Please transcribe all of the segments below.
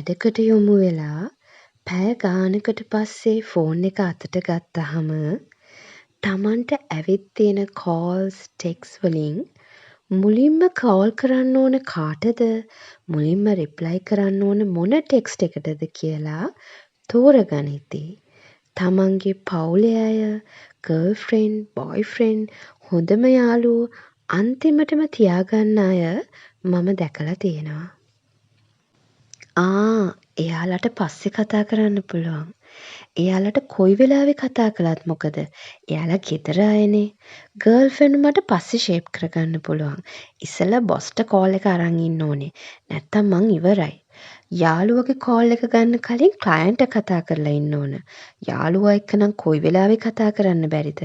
වැඩකට යොමු වෙලා පැය ගානකට පස්සේ ෆෝන් එක අතට ගත්තහම තමන්ට ඇවිත් තියෙන කෝල්ස් ටෙක්ස් වලින් මුලින්ම කෝල් කරන්න ඕන කාටද මුලින්ම රිප්ලයි කරන්න ඕන මොන ටෙක්ස්ට් එකටද කියලා තෝරගනිති. තමන්ගේ පවුලේ අය, ගර්ල්ෆ්‍රෙන්ඩ්, බොයිෆ්‍රෙන්ඩ්, හොඳම යාළුවෝ අන්තිමටම තියාගන්න අය මම දැකලා තියෙනවා. එයාලට පස්සේ කතා කරන්න පුළුවන්. එයාලට කොයි වෙලාවෙ කතා කළත් මොකද? එයාලා ගෙදර අයනේ. ගර්ල්ෆ්‍රෙන්ඩ් මට පස්සේ ෂේප් කරගන්න පුළුවන්. ඉස්සෙල්ලා බොස්ට කෝල් එක අරන් ඉන්න ඕනේ. නැත්තම් මං ඉවරයි. යාළුවගේ කෝල් එක ගන්න කලින් ක්ලයන්ට් කතා කරලා ඉන්න ඕන. යාළුවා එක්ක නම් කොයි වෙලාවෙ කතා කරන්න බැරිද?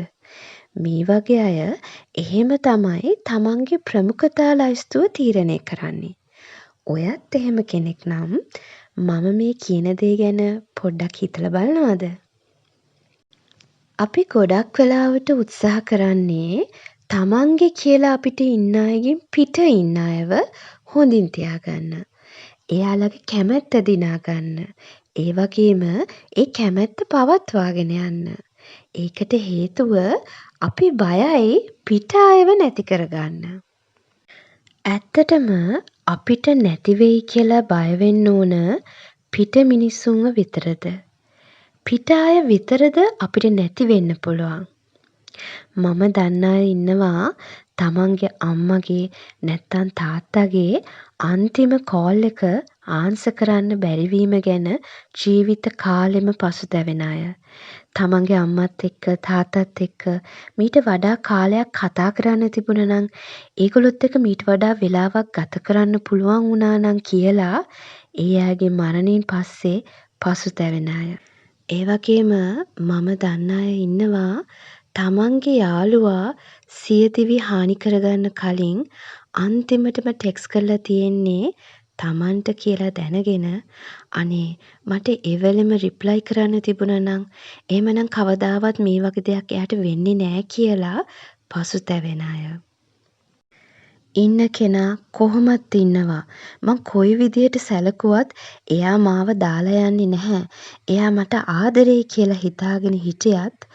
මේ වගේ අය එහෙම තමයි තමන්ගේ ප්‍රමුඛතා ලයිස්තුව තීරණය කරන්නේ. ඔයත් එහෙම කෙනෙක් නම් මම මේ කියන දේ ගැන පොඩ්ඩක් හිතලා බලනවද? අපි ගොඩක් වෙලාවට උත්සාහ කරන්නේ තමන්ගේ කියලා අපිට ඉන්න අයගෙන් පිට ඉන්න අයව හොඳින් තියාගන්න. එයාලගේ කැමැත්ත දිනාගන්න. ඒ වගේම ඒ කැමැත්ත පවත්වාගෙන යන්න. ඒකට හේතුව අපි බයයි පිට අයව නැති කරගන්න. ඇත්තටම අපිට නැති වෙයි කියලා බය වෙන්න ඕන පිට මිනිස්සුන්ව විතරද? පිට අය විතරද අපිට නැති වෙන්න පුළුවන්? මම දන්න අය ඉන්නවා තමන්ගේ අම්මගේ නැත්තම් තාත්තගේ අන්තිම කෝල් එක ආන්සර් කරන්න බැරිවීම ගැන ජීවිත කාලෙම පසුතැවෙන අය. තමන්ගේ අම්මත් එක්ක තාත්තත් එක්ක මීට වඩා කාලයක් කතා කරන්න තිබුණා නම් ඒගොල්ලොත් එක්ක මීට වඩා වෙලාවක් ගත කරන්න පුළුවන් වුණා නම් කියලා ඒ අයගේ මරණින් පස්සේ පසුතැවෙන අය. ඒ වගේම මම දන්න අය ඉන්නවා තමන්ගේ යාළුවා සියදිවි හානි කරගන්න කලින් අන්තිමටම ටෙක්ස් කරලා තියෙන්නේ තමන්ට කියලා දැනගෙන අනේ මට එවෙලෙම රිප්ලයි කරන්න තිබුණා නම් එහෙමනම් කවදාවත් මේ වගේ දෙයක් එයාට වෙන්නේ නැහැ කියලා පසුතැවෙන අය. ඉන්න කෙනා කොහොමත් ඉන්නවා. මං කොයි විදියට සැලකුවත් එයා මාව දාලා යන්නේ නැහැ. එයා මට ආදරේ කියලා හිතාගෙන හිටියත්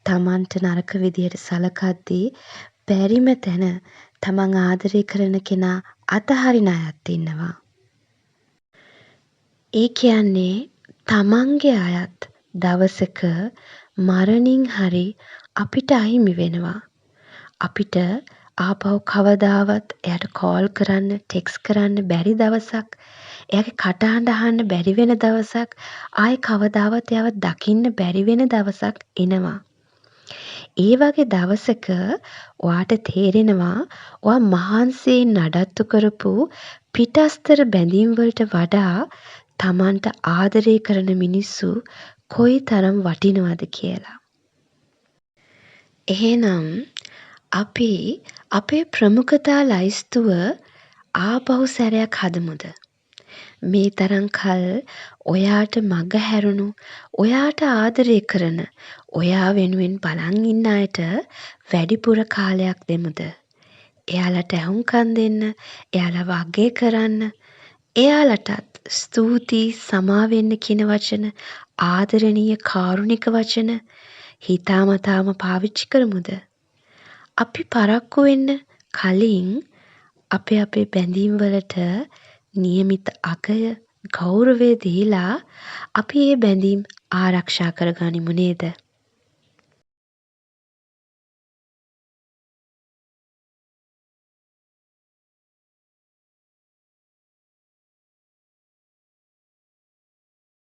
තමන්ට නරක විදියට සලකද්දී බැරිම තැන තමන් ආදරේ කරන කෙනා අතහරින අයත් ඉන්නවා. ඒ කියන්නේ තමන්ගේ අයත් දවසක මරණින් හරි අපිට අහිමි වෙනවා. අපිට ආපහු කවදාවත් එයාට කෝල් කරන්න, ටෙක්ස් කරන්න බැරි දවසක්, එයාගේ කටහඬ අහන්න බැරි වෙන දවසක්, ආයේ කවදාවත් එයාව දකින්න බැරි වෙන දවසක් එනවා. ඒ වගේ දවසක ඔයාට තේරෙනවා ඔයා මහන්සියෙන් නඩත්තු කරපු පිටස්තර බැඳීම් වලට වඩා තමන්ට ආදරය කරන මිනිස්සු කොයි තරම් වටිනවද කියලා. එහෙනම් අපි අපේ ප්‍රමුඛතා ලයිස්තුව ආපහු සැරයක් හදමුද? මේ තරම් කල් ඔයාට මග හැරුණු, ඔයාට ආදරය කරන, ඔයා වෙනුවෙන් බලන් ඉන්න අයට වැඩිපුර කාලයක් දෙමුද? එයාලට ඇහුම්කන් දෙන්න, එයාලව අගය කරන්න, එයාලටත් ස්තුතියි සමාවෙන්න කියන වචන, ආදරණීය කාරුණික වචන හිතාමතාම පාවිච්චි කරමුද? අපි පරක්කු වෙන්න කලින් අපේ බැඳීම් වලට නියමිත අගය ගෞරවය දීලා අපි මේ බැඳීම් ආරක්ෂා කරගනිමු නේද?